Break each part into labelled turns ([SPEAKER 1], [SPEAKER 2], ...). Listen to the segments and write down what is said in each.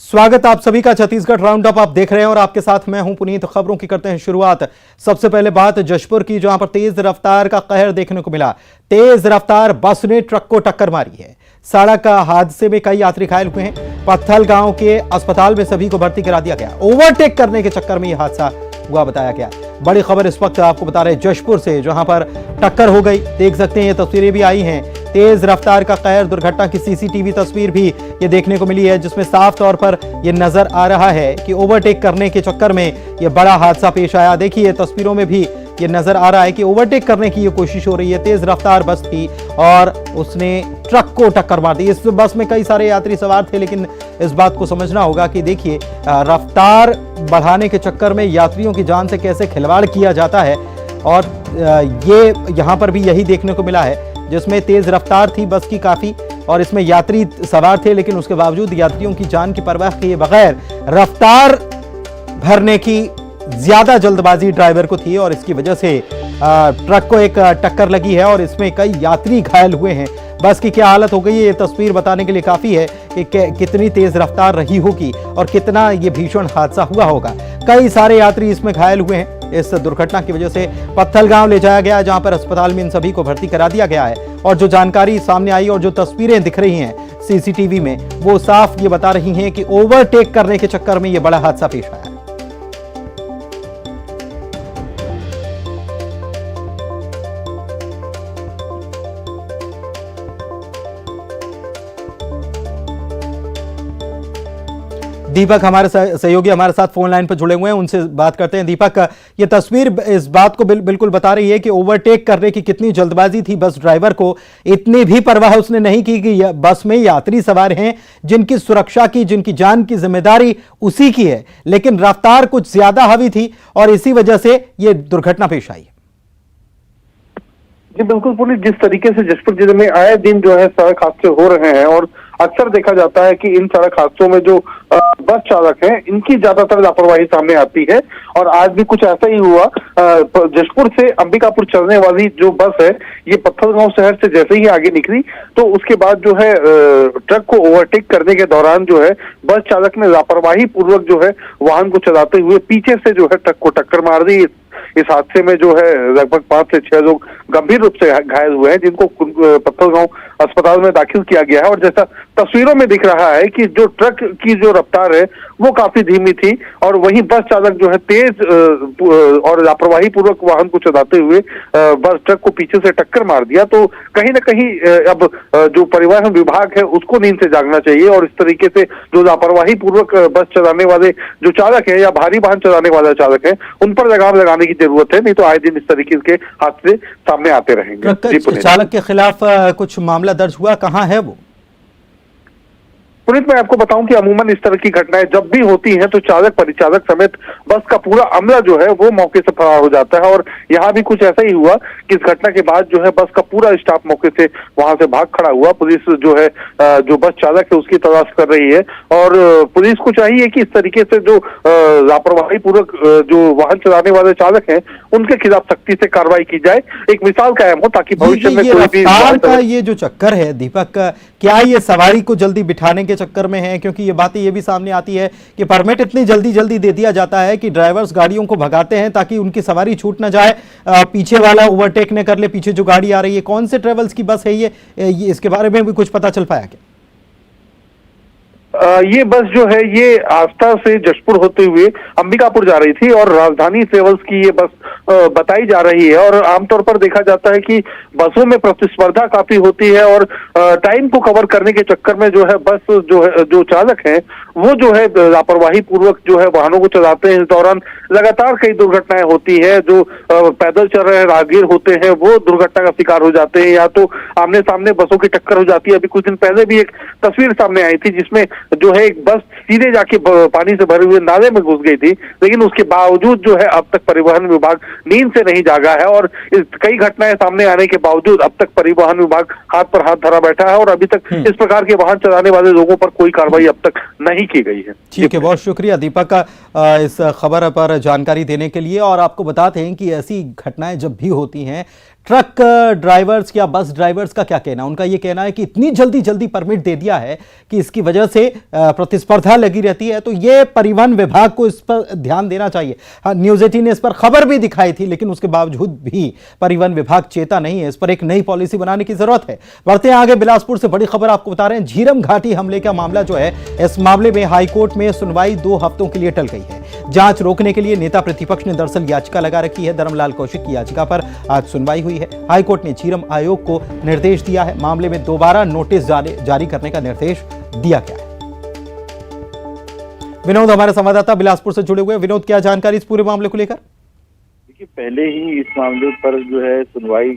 [SPEAKER 1] स्वागत आप सभी का छत्तीसगढ़ राउंड अप आप देख रहे हैं और आपके साथ मैं हूं पुनीत। खबरों की करते हैं शुरुआत। सबसे पहले बात जशपुर की, जहां पर तेज रफ्तार का कहर देखने को मिला। तेज रफ्तार बस ने ट्रक को टक्कर मारी है। सड़क हादसे में कई यात्री घायल हुए हैं। पत्थल गांव के अस्पताल में सभी को भर्ती करा दिया गया। ओवरटेक करने के चक्कर में यह हादसा हुआ बताया गया। बड़ी खबर इस वक्त आपको बता रहे जशपुर से, जहां पर टक्कर हो गई। देख सकते हैं, ये तस्वीरें भी आई हैं। तेज रफ्तार का कहर, दुर्घटना की सीसीटीवी तस्वीर भी ये देखने को मिली है, जिसमें साफ तौर पर ये नजर आ रहा है कि ओवरटेक करने के चक्कर में ये बड़ा हादसा पेश आया। देखिए तस्वीरों में भी ये नजर आ रहा है कि ओवरटेक करने की ये कोशिश हो रही है। तेज रफ्तार बस थी और उसने ट्रक को टक्कर मार दी। इस बस में कई सारे यात्री सवार थे, लेकिन इस बात को समझना होगा कि देखिए रफ्तार बढ़ाने के चक्कर में यात्रियों की जान से कैसे खिलवाड़ किया जाता है। और ये यहाँ पर भी यही देखने को मिला है, जिसमें तेज रफ्तार थी बस की काफी और इसमें यात्री सवार थे, लेकिन उसके बावजूद यात्रियों की जान की परवाह किए बगैर रफ्तार भरने की ज्यादा जल्दबाजी ड्राइवर को थी और इसकी वजह से ट्रक को एक टक्कर लगी है और इसमें कई यात्री घायल हुए हैं। बस की क्या हालत हो गई है, ये तस्वीर बताने के लिए काफी है कि कितनी तेज रफ्तार रही होगी और कितना ये भीषण हादसा हुआ होगा। कई सारे यात्री इसमें घायल हुए हैं। इस दुर्घटना की वजह से पत्थल गांव ले जाया गया, जहां पर अस्पताल में इन सभी को भर्ती करा दिया गया है। और जो जानकारी सामने आई और जो तस्वीरें दिख रही हैं सीसीटीवी में, वो साफ ये बता रही हैं कि ओवरटेक करने के चक्कर में ये बड़ा हादसा पेश आया। दीपक हमारे सहयोगी हमारे साथ फोन लाइन पर जुड़े हुए हैं, उनसे बात करते हैं। दीपक, ये तस्वीर इस बात को बिल्कुल बता रही है कि ओवरटेक करने की कितनी जल्दबाजी थी बस ड्राइवर को। इतनी भी परवाह उसने नहीं की कि बस में यात्री सवार हैं जिनकी सुरक्षा की, जिनकी जान की जिम्मेदारी उसी की है, लेकिन रफ्तार कुछ ज्यादा हावी थी और इसी वजह से यह दुर्घटना पेश आई।
[SPEAKER 2] जी बिल्कुल पुलिस, जिस तरीके से जशपुर जिले में आए दिन जो है सड़क हादसे हो रहे हैं और अक्सर देखा जाता है कि इन सड़क हादसों में जो बस चालक हैं इनकी ज्यादातर लापरवाही सामने आती है। और आज भी कुछ ऐसा ही हुआ। जशपुर से अंबिकापुर चलने वाली जो बस है, ये पत्थलगांव शहर से जैसे ही आगे निकली तो उसके बाद जो है ट्रक को ओवरटेक करने के दौरान जो है बस चालक ने लापरवाही पूर्वक जो है वाहन को चलाते हुए पीछे से जो है ट्रक को टक्कर मार दी। इस हादसे में जो है लगभग 5 से 6 लोग गंभीर रूप से घायल हुए हैं, जिनको पत्थलगांव अस्पताल में दाखिल किया गया है। और जैसा तस्वीरों में दिख रहा है कि जो ट्रक की जो रफ्तार है वो काफी धीमी थी और वहीं बस चालक जो है तेज और लापरवाही पूर्वक वाहन को चलाते हुए बस ट्रक को पीछे से टक्कर मार दिया। तो कहीं ना कहीं अब जो परिवहन विभाग है उसको नींद से जागना चाहिए और इस तरीके से जो लापरवाही पूर्वक बस चलाने वाले जो चालक है या भारी वाहन चलाने वाला चालक है उन पर लगाम लगाने की जरूरत है, नहीं तो आए दिन इस तरीके के हादसे सामने आते रहेंगे।
[SPEAKER 1] चालक के खिलाफ कुछ मामला दर्ज हुआ, कहाँ है वो?
[SPEAKER 2] पुनीत, मैं आपको बताऊं कि अमूमन इस तरह की घटनाएं जब भी होती हैं तो चालक परिचालक समेत बस का पूरा अमला जो है वो मौके से फरार हो जाता है। और यहाँ भी कुछ ऐसा ही हुआ कि इस घटना के बाद जो है बस का पूरा स्टाफ मौके से वहां से भाग खड़ा हुआ। पुलिस जो है जो बस चालक है उसकी तलाश कर रही है और पुलिस को चाहिए कि इस तरीके से जो लापरवाही पूर्वक जो वाहन चलाने वाले चालक हैं उनके खिलाफ सख्ती से कार्रवाई की जाए, एक मिसाल कायम हो, ताकि भविष्य में कोई भी
[SPEAKER 1] ये जो चक्कर है दीपक, क्या ये सवारी को जल्दी बिठाने के चक्कर में है? क्योंकि ये बातें ये भी सामने आती है कि परमिट इतनी जल्दी दे दिया जाता है कि ड्राइवर्स गाड़ियों को भगाते हैं ताकि उनकी सवारी छूट ना जाए, पीछे वाला ओवरटेक न कर ले, पीछे जो गाड़ी आ रही है। कौन से ट्रेवल्स की बस है ये इसके बारे में भी कुछ पता चल पाया क्या?
[SPEAKER 2] ये बस जो है ये आस्था से जशपुर होते हुए अंबिकापुर जा रही थी और राजधानी ट्रेवल्स की ये बस बताई जा रही है। और आमतौर पर देखा जाता है कि बसों में प्रतिस्पर्धा काफी होती है और टाइम को कवर करने के चक्कर में जो है बस जो है जो चालक हैं वो जो है लापरवाही पूर्वक जो है वाहनों को चलाते हैं। इस दौरान लगातार कई दुर्घटनाएं होती है। जो पैदल चल रहे राहगीर होते हैं वो दुर्घटना का शिकार हो जाते हैं या तो आमने सामने बसों की टक्कर हो जाती है। अभी कुछ दिन पहले भी एक तस्वीर सामने आई थी जिसमें जो है एक बस सीधे जाके पानी से भरे हुए नाले में घुस गई थी, लेकिन उसके बावजूद जो है अब तक परिवहन विभाग नींद से नहीं जागा है और कई घटनाएं सामने आने के बावजूद अब तक परिवहन विभाग हाथ पर हाथ धरा बैठा है और अभी तक इस प्रकार के वाहन चलाने वाले लोगों पर कोई कार्रवाई अब तक नहीं की गई है।
[SPEAKER 1] ठीक है, बहुत शुक्रिया दीपक का इस खबर पर जानकारी देने के लिए। और आपको बताते हैं कि ऐसी घटनाएं जब भी होती हैं ट्रक ड्राइवर्स या बस ड्राइवर्स का क्या कहना? उनका ये कहना है कि इतनी जल्दी जल्दी परमिट दे दिया है कि इसकी वजह से प्रतिस्पर्धा लगी रहती है, तो ये परिवहन विभाग को इस पर ध्यान देना चाहिए। हाँ, न्यूज़ 18 ने इस पर खबर भी दिखाई थी, लेकिन उसके बावजूद भी परिवहन विभाग चेता नहीं है। इस पर एक नई पॉलिसी बनाने की जरूरत है। बढ़ते हैं आगे, बिलासपुर से बड़ी खबर आपको बता रहे हैं। झीरम घाटी हमले का मामला जो है, इस मामले में हाईकोर्ट में सुनवाई 2 हफ्तों के लिए टल गई है। जांच रोकने के लिए नेता प्रतिपक्ष ने दरअसल याचिका लगा रखी है। धर्मलाल कौशिक की याचिका पर आज सुनवाई हुई है। हाईकोर्ट ने झीरम आयोग को निर्देश दिया है। मामले में दोबारा नोटिस जारी करने का निर्देश दिया गया है। विनोद हमारे संवाददाता बिलासपुर से जुड़े हुए। विनोद, क्या जानकारी इस पूरे मामले को लेकर?
[SPEAKER 3] देखिए, पहले ही इस मामले पर जो है सुनवाई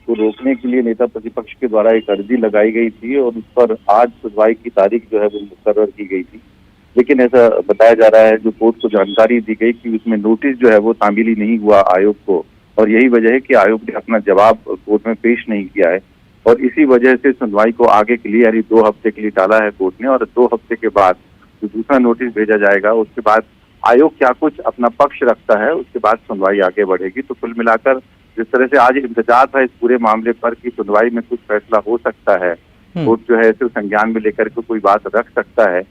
[SPEAKER 3] को रोकने के लिए नेता प्रतिपक्ष के द्वारा एक अर्जी लगाई गई थी और उस पर आज सुनवाई की तारीख जो है वो मुकर्रर की गई थी। लेकिन ऐसा बताया जा रहा है, जो कोर्ट को जानकारी दी गई कि उसमें नोटिस जो है वो शामिल ही नहीं हुआ आयोग को, और यही वजह है कि आयोग ने अपना जवाब कोर्ट में पेश नहीं किया है। और इसी वजह से सुनवाई को आगे के लिए यानी 2 हफ्ते के लिए टाला है कोर्ट ने। और 2 हफ्ते के बाद जो दूसरा नोटिस भेजा जाएगा, उसके बाद आयोग क्या कुछ अपना पक्ष रखता है, उसके बाद सुनवाई आगे बढ़ेगी। तो कुल मिलाकर जिस तरह से आज इंतजार था इस पूरे मामले पर कि सुनवाई में कुछ फैसला हो सकता है, कोर्ट जो है इसे संज्ञान में लेकर के कोई बात रख सकता है,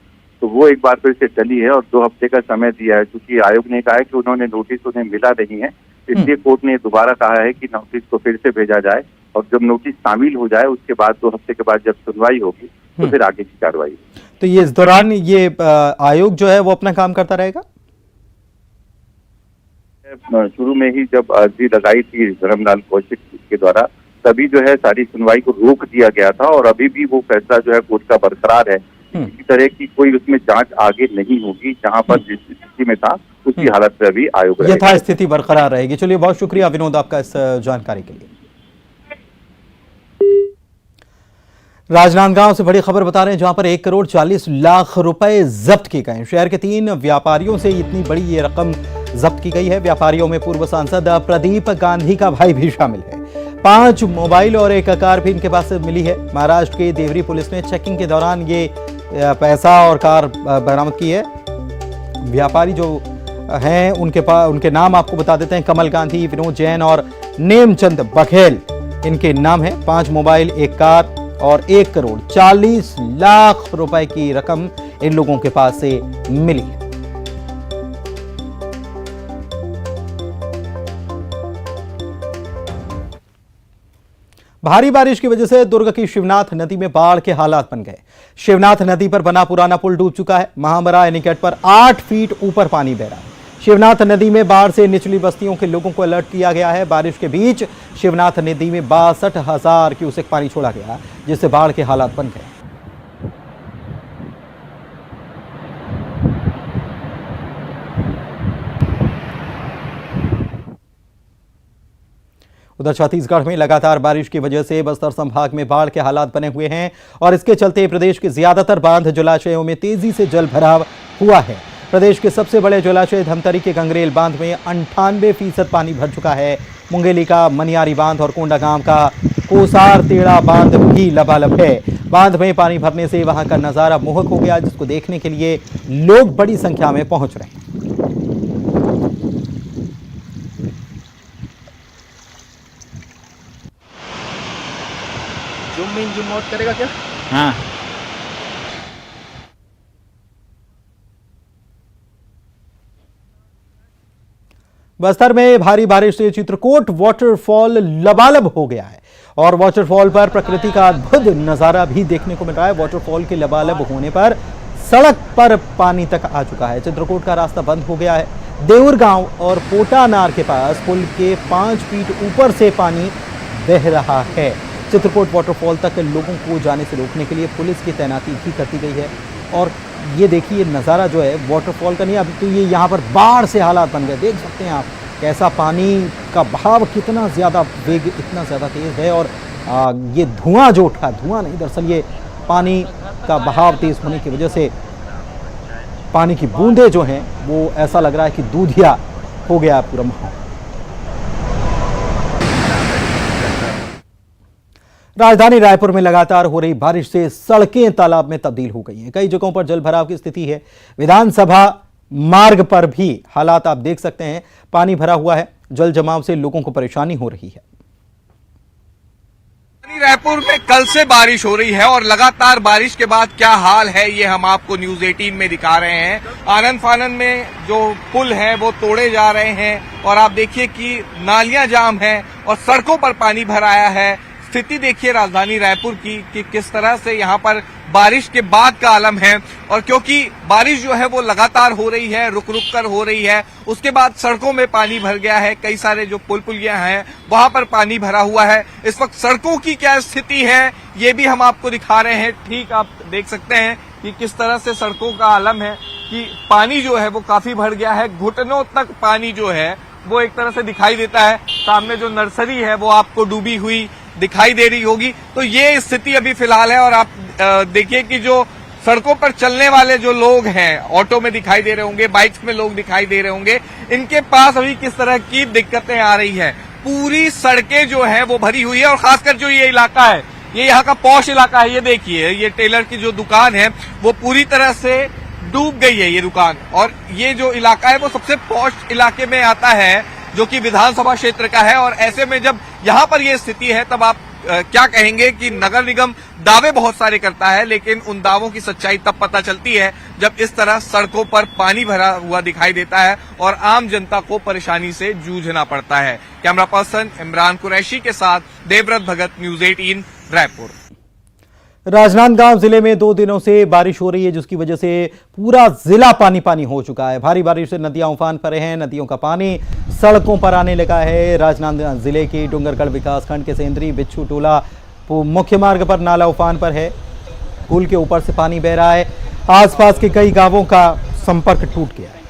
[SPEAKER 3] तो वो एक बार फिर से टली है और 2 हफ्ते का समय दिया है। क्योंकि आयोग ने कहा है कि उन्होंने नोटिस उन्हें मिला नहीं है, इसलिए कोर्ट ने दोबारा कहा है कि नोटिस को फिर से भेजा जाए और जब नोटिस शामिल हो जाए उसके बाद 2 हफ्ते के बाद जब सुनवाई होगी तो फिर आगे की कार्रवाई।
[SPEAKER 1] तो ये इस दौरान ये आयोग जो है वो अपना काम करता रहेगा?
[SPEAKER 3] शुरू में ही जब अर्जी लगाई थी धर्मलाल कौशिक के द्वारा, तभी जो है सारी सुनवाई को रोक दिया गया था और अभी भी वो फैसला जो है कोर्ट का बरकरार है। किसी तरह की कोई उसमें जांच आगे नहीं होगी। जहां पर जिस स्थिति में था उसी हालत में अभी आयोग
[SPEAKER 1] यथास्थिति बरकरार रहेगी। चलिए, बहुत शुक्रिया विनोद आपका इस जानकारी के लिए। राजनांदगांव से बड़ी खबर बता रहे हैं, जहां पर 1 करोड़ 40 लाख रुपए जब्त किए गए। शहर के 3 व्यापारियों से इतनी बड़ी ये रकम जब्त की गई है। व्यापारियों में पूर्व सांसद प्रदीप गांधी का भाई भी शामिल है। 5 मोबाइल और 1 कार भी इनके पास से मिली है। महाराष्ट्र की देवरी पुलिस ने चेकिंग के दौरान ये पैसा और कार बरामद की है। व्यापारी जो हैं उनके नाम आपको बता देते हैं। कमल गांधी, विनोद जैन और नेमचंद बघेल इनके नाम है। 5 मोबाइल, 1 कार और 1 करोड़ 40 लाख रुपए की रकम इन लोगों के पास से मिली है। भारी बारिश की वजह से दुर्ग की शिवनाथ नदी में बाढ़ के हालात बन गए। शिवनाथ नदी पर बना पुराना पुल डूब चुका है। महामरा एनीकट पर 8 फीट ऊपर पानी बह रहा है। शिवनाथ नदी में बाढ़ से निचली बस्तियों के लोगों को अलर्ट किया गया है। बारिश के बीच शिवनाथ नदी में 62,000 क्यूसेक पानी छोड़ा गया, जिससे बाढ़ के हालात बन गए। उधर छत्तीसगढ़ में लगातार बारिश की वजह से बस्तर संभाग में बाढ़ के हालात बने हुए हैं और इसके चलते प्रदेश के ज्यादातर बांध जलाशयों में तेजी से जल भराव हुआ है। प्रदेश के सबसे बड़े जलाशय धमतरी के गंगरेल बांध में 98% पानी भर चुका है। मुंगेली का मनियारी बांध और कोंडागांव का कोसार तेड़ा बांध भी लबालब है। बांध में पानी भरने से वहां का नजारा मोहक हो गया, जिसको देखने के लिए लोग बड़ी संख्या में पहुंच रहे हैं।
[SPEAKER 4] जूम इन जूम आउट करेगा क्या?
[SPEAKER 5] हाँ।
[SPEAKER 1] बस्तर में भारी बारिश से चित्रकूट वाटरफॉल लबालब हो गया है और वाटरफॉल पर प्रकृति का अद्भुत नजारा भी देखने को मिल रहा है। वाटरफॉल के लबालब होने पर सड़क पर पानी तक आ चुका है। चित्रकूट का रास्ता बंद हो गया है। देउर गांव और पोटानार के पास पुल के 5 फीट ऊपर से पानी बह रहा है। चित्रकूट वाटरफॉल तक लोगों को जाने से रोकने के लिए पुलिस की तैनाती भी कर दी गई है। और ये देखिए नज़ारा जो है वाटरफॉल का नहीं, अभी तो ये यहाँ पर बाढ़ से हालात बन गए। देख सकते हैं आप कैसा पानी का बहाव कितना ज़्यादा वेग इतना ज़्यादा तेज़ है। और ये धुआं जो उठा, धुआं नहीं दरअसल ये पानी का बहाव तेज़ होने की वजह से पानी की बूंदें जो हैं वो ऐसा लग रहा है कि दूधिया हो गया पूरा माहौल। राजधानी रायपुर में लगातार हो रही बारिश से सड़कें तालाब में तब्दील हो गई हैं। कई जगहों पर जल भराव की स्थिति है। विधानसभा मार्ग पर भी हालात आप देख सकते हैं, पानी भरा हुआ है। जल जमाव से लोगों को परेशानी हो रही है।
[SPEAKER 4] रायपुर में कल से बारिश हो रही है और लगातार बारिश के बाद क्या हाल है ये हम आपको न्यूज 18 में दिखा रहे हैं। आनंद फानन में जो पुल है वो तोड़े जा रहे हैं और आप देखिए कि नालियां जाम हैं और सड़कों पर पानी भर आया है। स्थिति देखिए राजधानी रायपुर की कि किस तरह से यहाँ पर बारिश के बाद का आलम है। और क्योंकि बारिश जो है वो लगातार हो रही है, रुक रुक कर हो रही है, उसके बाद सड़कों में पानी भर गया है। कई सारे जो पुल पुलियां हैं वहां पर पानी भरा हुआ है। इस वक्त सड़कों की क्या स्थिति है ये भी हम आपको दिखा रहे हैं। ठीक आप देख सकते हैं कि किस तरह से सड़कों का आलम है कि पानी जो है वो काफी भर गया है। घुटनों तक पानी जो है वो एक तरह से दिखाई देता है। सामने जो नर्सरी है वो आपको डूबी हुई दिखाई दे रही होगी। तो ये स्थिति अभी फिलहाल है। और आप देखिए कि जो सड़कों पर चलने वाले जो लोग हैं, ऑटो में दिखाई दे रहे होंगे, बाइक्स में लोग दिखाई दे रहे होंगे, इनके पास अभी किस तरह की दिक्कतें आ रही है। पूरी सड़कें जो है वो भरी हुई है और खासकर जो ये इलाका है, ये यहाँ का पॉश इलाका है। ये देखिए, ये टेलर की जो दुकान है वो पूरी तरह से डूब गई है ये दुकान। और ये जो इलाका है वो सबसे पॉश इलाके में आता है जो कि विधानसभा क्षेत्र का है। और ऐसे में जब यहाँ पर ये स्थिति है तब आप क्या कहेंगे कि नगर निगम दावे बहुत सारे करता है, लेकिन उन दावों की सच्चाई तब पता चलती है जब इस तरह सड़कों पर पानी भरा हुआ दिखाई देता है और आम जनता को परेशानी से जूझना पड़ता है। कैमरा पर्सन इमरान कुरैशी के साथ देवव्रत भगत, न्यूज 18 रायपुर।
[SPEAKER 1] राजनांदगांव जिले में 2 दिनों से बारिश हो रही है जिसकी वजह से पूरा जिला पानी पानी हो चुका है। भारी बारिश से नदियां उफान पर हैं, नदियों का पानी सड़कों पर आने लगा है। राजनांदगांव जिले की डूंगरगढ़ विकासखंड के सेंद्री बिच्छू टोला मुख्य मार्ग पर नाला उफान पर है। पुल के ऊपर से पानी बह रहा है। आसपास के कई गांवों का संपर्क टूट गया है।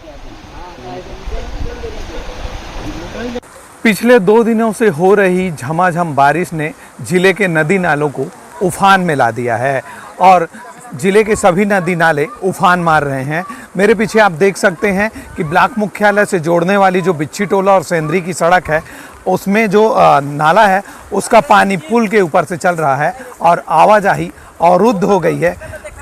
[SPEAKER 5] पिछले 2 दिनों से हो रही झमाझम बारिश ने जिले के नदी नालों को उफान में ला दिया है और जिले के सभी नदी नाले उफान मार रहे हैं। मेरे पीछे आप देख सकते हैं कि ब्लॉक मुख्यालय से जोड़ने वाली जो बिच्छी टोला और सेंद्री की सड़क है उसमें जो नाला है उसका पानी पुल के ऊपर से चल रहा है और आवाजाही अवरुद्ध हो गई है,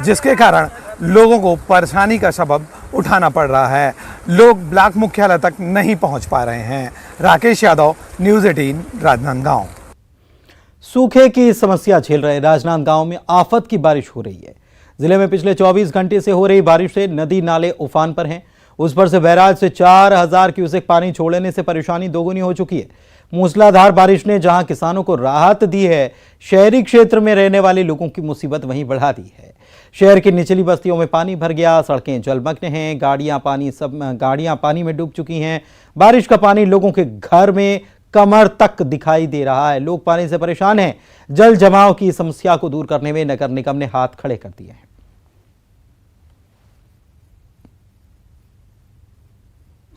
[SPEAKER 5] जिसके कारण लोगों को परेशानी का सबब उठाना पड़ रहा है। लोग ब्लॉक मुख्यालय तक नहीं पहुंच पा रहे हैं। राकेश यादव, न्यूज़ 18 राजनांदगांव।
[SPEAKER 1] सूखे की समस्या झेल रहे राजनांदगांव में आफत की बारिश हो रही है। जिले में पिछले 24 घंटे से हो रही बारिश से नदी नाले उफान पर हैं। उस पर से बैराज से 4000 क्यूसेक पानी छोड़ने से परेशानी दोगुनी हो चुकी है। मूसलाधार बारिश ने जहां किसानों को राहत दी है, शहरी क्षेत्र में रहने वाले लोगों की मुसीबत वहीं बढ़ा दी है। शहर की निचली बस्तियों में पानी भर गया, सड़कें जलमग्न हैं, गाड़ियां पानी में डूब चुकी हैं। बारिश का पानी लोगों के घर में कमर तक दिखाई दे रहा है। लोग पानी से परेशान हैं। जल जमाव की समस्या को दूर करने में नगर निगम ने हाथ खड़े कर दिए हैं।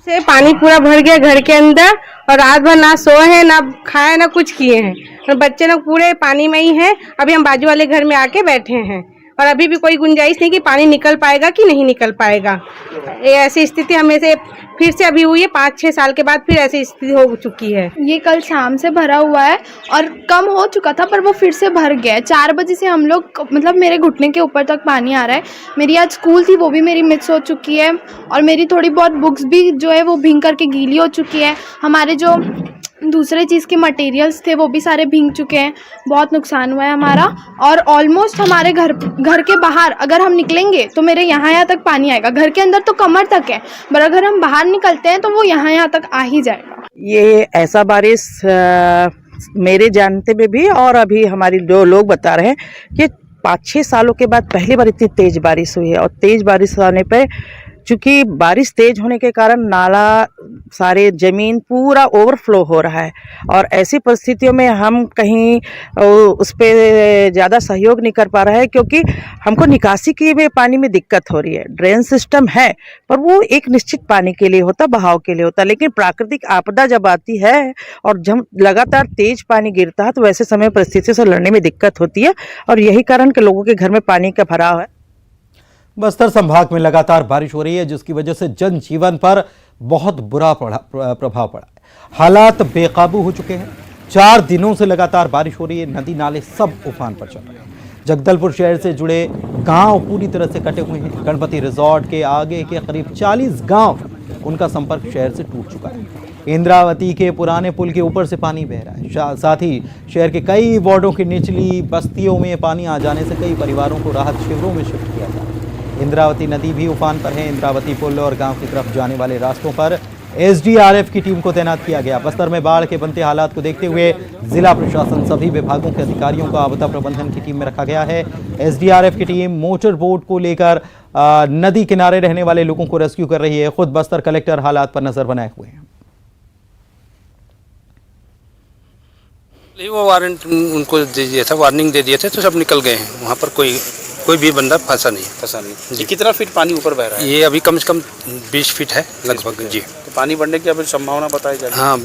[SPEAKER 6] से पानी पूरा भर गया घर के अंदर और रात भर ना सोए हैं, ना खाए, ना कुछ किए हैं। और बच्चे लोग पूरे पानी में ही हैं। अभी हम बाजू वाले घर में आके बैठे हैं और अभी भी कोई गुंजाइश नहीं कि पानी निकल पाएगा कि नहीं निकल पाएगा। ये ऐसी स्थिति हमें से फिर से अभी हुई है। 5-6 साल के बाद फिर ऐसी स्थिति हो चुकी है।
[SPEAKER 7] ये कल शाम से भरा हुआ है और कम हो चुका था पर वो फिर से भर गया है। 4 बजे से हम लोग मतलब मेरे घुटने के ऊपर तक पानी आ रहा है। मेरी आज स्कूल थी वो भी मेरी मिस हो चुकी है और मेरी थोड़ी बहुत बुक्स भी जो है वो भीग करके गीली हो चुकी है। हमारे जो दूसरे चीज़ के मटेरियल्स थे वो भी सारे भीग चुके हैं। बहुत नुकसान हुआ है हमारा और ऑलमोस्ट हमारे घर के बाहर अगर हम निकलेंगे तो मेरे यहाँ तक पानी आएगा। घर के अंदर तो कमर तक है, पर अगर हम बाहर निकलते हैं तो वो यहाँ तक आ ही जाएगा।
[SPEAKER 8] ये ऐसा बारिश मेरे जानते में भी और अभी हमारी जो लोग बता रहे हैं कि 5-6 सालों के बाद पहली बार इतनी तेज़ बारिश हुई है। और तेज़ बारिश आने पे चूँकि बारिश तेज होने के कारण नाला सारे ज़मीन पूरा ओवरफ्लो हो रहा है और ऐसी परिस्थितियों में हम कहीं उस पर ज़्यादा सहयोग नहीं कर पा रहे हैं क्योंकि हमको निकासी के में पानी में दिक्कत हो रही है। ड्रेन सिस्टम है पर वो एक निश्चित पानी के लिए होता, बहाव के लिए होता, लेकिन प्राकृतिक आपदा जब आती है और जब लगातार तेज पानी गिरता है तो वैसे समय परिस्थितियों से लड़ने में दिक्कत होती है और यही कारण कि लोगों के घर में पानी का भराव है।
[SPEAKER 1] बस्तर संभाग में लगातार बारिश हो रही है जिसकी वजह से जनजीवन पर बहुत बुरा प्रभाव पड़ा है। हालात बेकाबू हो चुके हैं। 4 दिनों से लगातार बारिश हो रही है। नदी नाले सब उफान पर चल रहे हैं। जगदलपुर शहर से जुड़े गांव पूरी तरह से कटे हुए हैं। गणपति रिजॉर्ट के आगे के करीब 40 गांव, उनका संपर्क शहर से टूट चुका है। इंद्रावती के पुराने पुल के ऊपर से पानी बह रहा है। साथ ही शहर के कई वार्डों की निचली बस्तियों में पानी आ जाने से कई परिवारों को राहत शिविरों में शिफ्ट किया जा रहा है। इंद्रावती नदी भी उफान पर है। इंद्रावती पुल और गांव की तरफ जाने वाले रास्तों पर एसडीआरएफ की टीम को तैनात किया गया। बस्तर में बाढ़ के बनते हालात को देखते हुए जिला प्रशासन सभी विभागों के अधिकारियों को आपदा प्रबंधन की टीम में रखा गया है। एसडीआरएफ की टीम मोटर बोट को लेकर नदी किनारे रहने वाले लोगों को रेस्क्यू कर रही है। खुद बस्तर कलेक्टर हालात पर नजर बनाए हुए हैं।
[SPEAKER 9] वो वारंट उनको दे दिया था, वार्निंग दे दिए थे, तो सब निकल गए हैं। वहाँ पर कोई भी बंदा फंसा नहीं।
[SPEAKER 10] जी कितना फीट पानी ऊपर बह रहा है?
[SPEAKER 9] ये अभी कम से कम 20 फीट है लगभग। जी
[SPEAKER 10] तो पानी बढ़ने की अभी संभावना बताई जा रही है?
[SPEAKER 9] हाँ,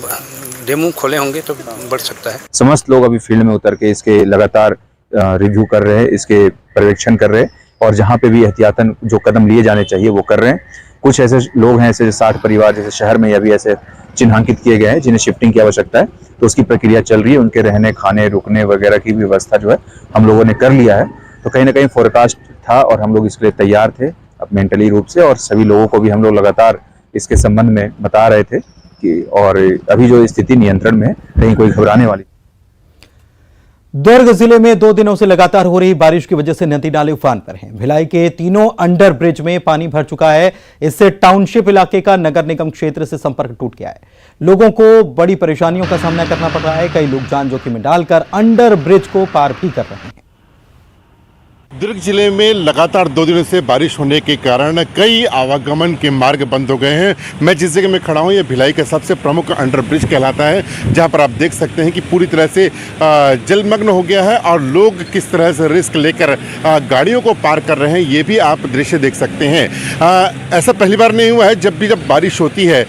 [SPEAKER 9] डेमू खोले होंगे तो बढ़ सकता है।
[SPEAKER 11] समस्त लोग अभी फील्ड में उतर के इसके लगातार रिव्यू कर रहे हैं, इसके पर्यवेक्षण कर रहे हैं और जहाँ पे भी एहतियातन जो कदम लिए जाने चाहिए वो कर रहे हैं। कुछ ऐसे लोग हैं, ऐसे 60 परिवार जैसे शहर में अभी ऐसे चिन्हांकित किए गए हैं जिन्हें शिफ्टिंग की आवश्यकता है, तो उसकी प्रक्रिया चल रही है। उनके रहने, खाने, रुकने वगैरह की व्यवस्था जो है हम लोगों ने कर लिया है। तो कहीं ना कहीं फोरकास्ट था और हम लोग इसके लिए तैयार थे अब मेंटली रूप से, और सभी लोगों को भी हम लोग लगातार इसके संबंध में बता रहे थे कि और अभी जो स्थिति नियंत्रण में है, कहीं कोई घबराने वाली।
[SPEAKER 1] दुर्ग जिले में 2 दिनों से लगातार हो रही बारिश की वजह से नदी नाले उफान पर हैं। भिलाई के तीनों अंडर ब्रिज में पानी भर चुका है। इससे टाउनशिप इलाके का नगर निगम क्षेत्र से संपर्क टूट गया है। लोगों को बड़ी परेशानियों का सामना करना पड़ रहा है। कई लोग जान जोखिम में डालकर अंडर ब्रिज को पार भी कर रहे हैं।
[SPEAKER 12] दुर्ग जिले में लगातार 2 दिनों से बारिश होने के कारण कई आवागमन के मार्ग बंद हो गए हैं। मैं जिस जगह में खड़ा हूं ये भिलाई का सबसे प्रमुख अंडर ब्रिज कहलाता है, जहां पर आप देख सकते हैं कि पूरी तरह से जलमग्न हो गया है और लोग किस तरह से रिस्क लेकर गाड़ियों को पार कर रहे हैं ये भी आप दृश्य देख सकते हैं। ऐसा पहली बार नहीं हुआ है। जब बारिश होती है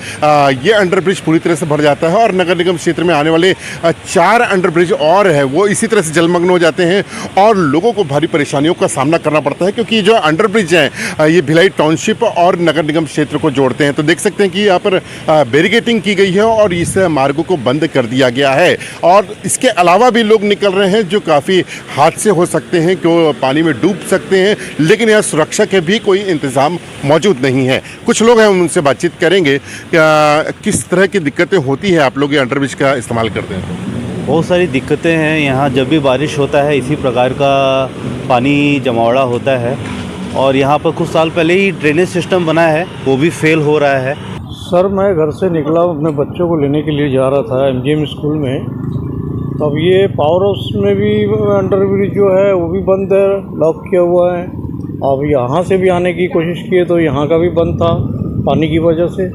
[SPEAKER 12] ये अंडर ब्रिज पूरी तरह से भर जाता है और नगर निगम क्षेत्र में आने वाले 4 अंडर ब्रिज और है वो इसी तरह से जलमग्न हो जाते हैं और लोगों को भारी परेशानियों का सामना करना पड़ता है, क्योंकि जो अंडर ब्रिज हैं ये भिलाई टाउनशिप और नगर निगम क्षेत्र को जोड़ते हैं। तो देख सकते हैं कि यहाँ पर बैरिकेटिंग की गई है और इस मार्गों को बंद कर दिया गया है। और इसके अलावा भी लोग निकल रहे हैं जो काफ़ी हादसे हो सकते हैं, क्यों पानी में डूब सकते हैं, लेकिन यहाँ सुरक्षा के भी कोई इंतज़ाम मौजूद नहीं है। कुछ लोग हैं, उनसे बातचीत करेंगे। किस तरह की दिक्कतें होती है आप लोग ये अंडर ब्रिज का इस्तेमाल करते हैं?
[SPEAKER 13] बहुत सारी दिक्कतें हैं यहाँ। जब भी बारिश होता है इसी प्रकार का पानी जमावड़ा होता है और यहाँ पर कुछ साल पहले ही ड्रेनेज सिस्टम बना है वो भी फेल हो रहा है।
[SPEAKER 14] सर मैं घर से निकला, अपने बच्चों को लेने के लिए जा रहा था एमजीएम स्कूल में, तब ये पावर हाउस में भी अंडर ब्रिज जो है वो भी बंद है, लॉक किया हुआ है। अब यहाँ से भी आने की कोशिश किए तो यहाँ का भी बंद था पानी की वजह से।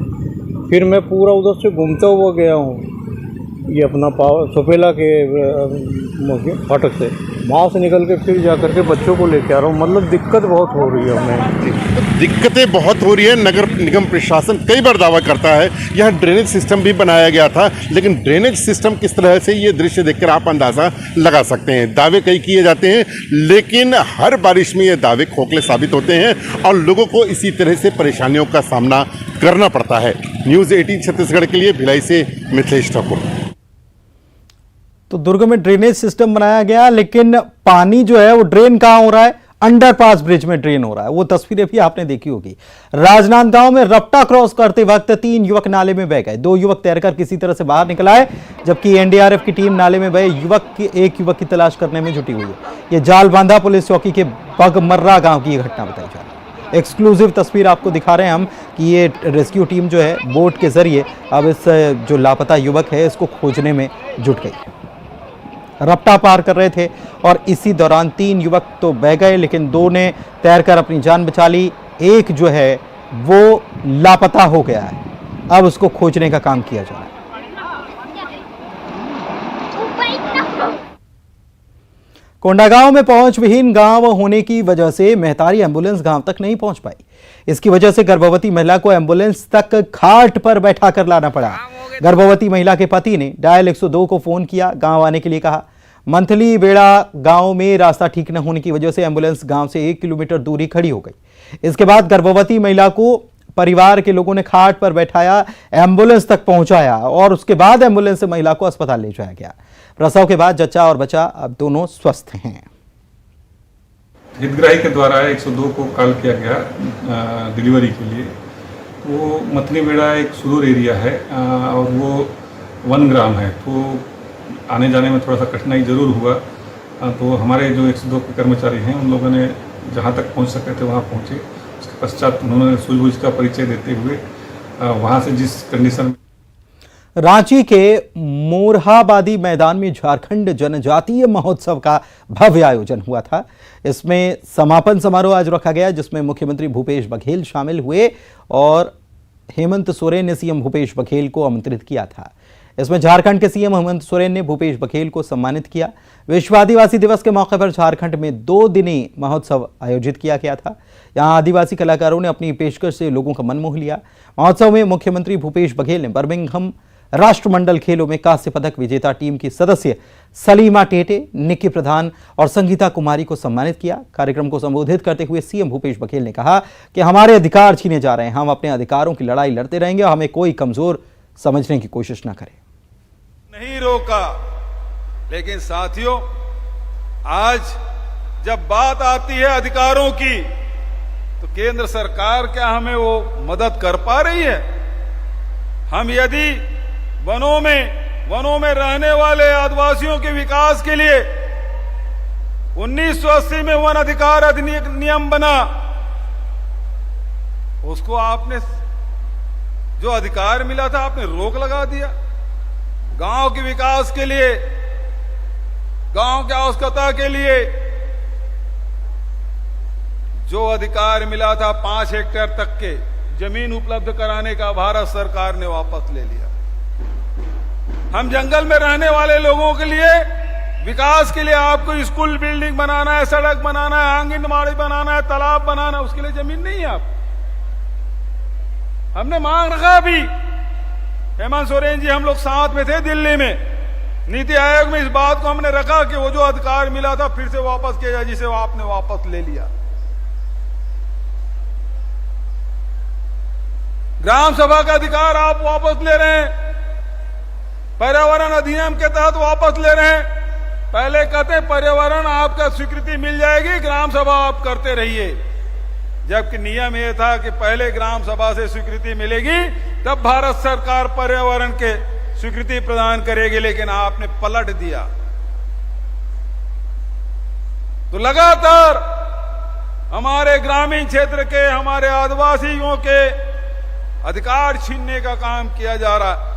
[SPEAKER 14] फिर मैं पूरा उधर से घूमता हुआ गया हूँ ये अपना सुपेला के फाटक से, वहाँ से निकल के फिर जा करके बच्चों को लेके आ रहा हूँ। मतलब दिक्कत बहुत हो रही है हमें।
[SPEAKER 12] दिक्कतें बहुत हो रही है। नगर निगम प्रशासन कई बार दावा करता है यहाँ ड्रेनेज सिस्टम भी बनाया गया था, लेकिन ड्रेनेज सिस्टम किस तरह से ये दृश्य देखकर आप अंदाज़ा लगा सकते हैं। दावे कई किए जाते हैं लेकिन हर बारिश में ये दावे खोखले साबित होते हैं और लोगों को इसी तरह से परेशानियों का सामना करना पड़ता है। न्यूज़ 18 छत्तीसगढ़ के लिए भिलाई से मिथिलेश ठाकुर।
[SPEAKER 1] तो दुर्ग में ड्रेनेज सिस्टम बनाया गया, लेकिन पानी जो है वो ड्रेन कहां हो रहा है? अंडरपास ब्रिज में ड्रेन हो रहा है। वो तस्वीरें भी आपने देखी होगी। राजनांदगांव में रपटा क्रॉस करते वक्त 3 युवक नाले में बह गए। 2 युवक तैरकर किसी तरह से बाहर निकल आए, जबकि एनडीआरएफ की टीम नाले में बहे एक युवक की तलाश करने में जुटी हुई है। ये जालबांधा पुलिस चौकी के बगमर्रा गांव की घटना बताई जा रही है। एक्सक्लूसिव तस्वीर आपको दिखा रहे हैं हम कि ये रेस्क्यू टीम जो है बोट के जरिए अब इस जो लापता युवक है इसको खोजने में जुट गई। रपटा पार कर रहे थे और इसी दौरान 3 युवक तो बह गए, लेकिन 2 ने तैरकर अपनी जान बचा ली। एक जो है वो लापता हो गया है। अब उसको खोजने का काम किया जा रहा है। कोंडागांव में पहुंच विहीन गांव होने की वजह से मेहतारी एम्बुलेंस गांव तक नहीं पहुंच पाई। इसकी वजह से गर्भवती महिला को एम्बुलेंस तक खाट पर बैठा कर लाना पड़ा। गर्भवती महिला के पति ने डायल 102 को फोन किया, गांव आने के लिए कहा। मंथली बेड़ा गांव में रास्ता ठीक न होने की वजह से एम्बुलेंस गांव से 1 किलोमीटर दूरी खड़ी हो गई। इसके बाद गर्भवती महिला को परिवार के लोगों ने खाट पर बैठाया, एम्बुलेंस तक पहुंचाया और उसके बाद एम्बुलेंस से महिला को अस्पताल ले जाया गया। प्रसव के बाद जच्चा और बच्चा अब दोनों स्वस्थ हैं।
[SPEAKER 15] हितग्राही के द्वारा 102 को कॉल किया गया डिलीवरी के लिए। वो मतनी बेड़ा एक सुदूर एरिया है और वो 1 ग्राम है, तो आने जाने में थोड़ा सा कठिनाई ज़रूर हुआ। तो हमारे जो 102 के कर्मचारी हैं उन लोगों ने जहाँ तक पहुँच सके थे वहाँ पहुँचे। उसके पश्चात उन्होंने सूझबूझ का परिचय देते हुए वहाँ से जिस कंडीशन में
[SPEAKER 1] रांची के मोरहाबादी मैदान में झारखंड जनजातीय महोत्सव का भव्य आयोजन हुआ था। इसमें समापन समारोह आज रखा गया, जिसमें मुख्यमंत्री भूपेश बघेल शामिल हुए और हेमंत सोरेन ने सीएम भूपेश बघेल को आमंत्रित किया था। इसमें झारखंड के सीएम हेमंत सोरेन ने भूपेश बघेल को सम्मानित किया। विश्व आदिवासी दिवस के मौके पर झारखंड में 2 दिनी महोत्सव आयोजित किया गया था। यहां आदिवासी कलाकारों ने अपनी पेशकश से लोगों का मन मोह लिया। महोत्सव में मुख्यमंत्री भूपेश बघेल ने बर्मिंघम राष्ट्रमंडल खेलों में कांस्य पदक विजेता टीम की सदस्य सलीमा टेटे, निक्की प्रधान और संगीता कुमारी को सम्मानित किया। कार्यक्रम को संबोधित करते हुए सीएम भूपेश बघेल ने कहा कि हमारे अधिकार छीने जा रहे हैं, हम अपने अधिकारों की लड़ाई लड़ते रहेंगे और हमें कोई कमजोर समझने की कोशिश न करे।
[SPEAKER 16] नहीं रोका, लेकिन साथियों आज जब बात आती है अधिकारों की तो केंद्र सरकार क्या हमें वो मदद कर पा रही है? हम यदि वनों में रहने वाले आदिवासियों के विकास के लिए 1980 में वन अधिकार अधिनियम बना, उसको आपने जो अधिकार मिला था आपने रोक लगा दिया। गांव के विकास के लिए, गांव की आवश्यकता के लिए जो अधिकार मिला था 5 हेक्टेयर तक के जमीन उपलब्ध कराने का भारत सरकार ने वापस ले लिया। हम जंगल में रहने वाले लोगों के लिए विकास के लिए आपको स्कूल बिल्डिंग बनाना है, सड़क बनाना है, आंगनबाड़ी बनाना है, तालाब बनाना है, उसके लिए जमीन नहीं है। आप हमने मांग रखा भी, हेमंत सोरेन जी हम लोग साथ में थे दिल्ली में, नीति आयोग में इस बात को हमने रखा कि वो जो अधिकार मिला था फिर से वापस किया जाए, जिसे आपने वापस ले लिया। ग्राम सभा का अधिकार आप वापस ले रहे हैं, पर्यावरण अधिनियम के तहत वापस ले रहे हैं। पहले कहते पर्यावरण आपका स्वीकृति मिल जाएगी, ग्राम सभा आप करते रहिए, जबकि नियम यह था कि पहले ग्राम सभा से स्वीकृति मिलेगी तब भारत सरकार पर्यावरण के स्वीकृति प्रदान करेगी, लेकिन आपने पलट दिया। तो लगातार हमारे ग्रामीण क्षेत्र के, हमारे आदिवासियों के अधिकार छीनने का काम किया जा रहा है।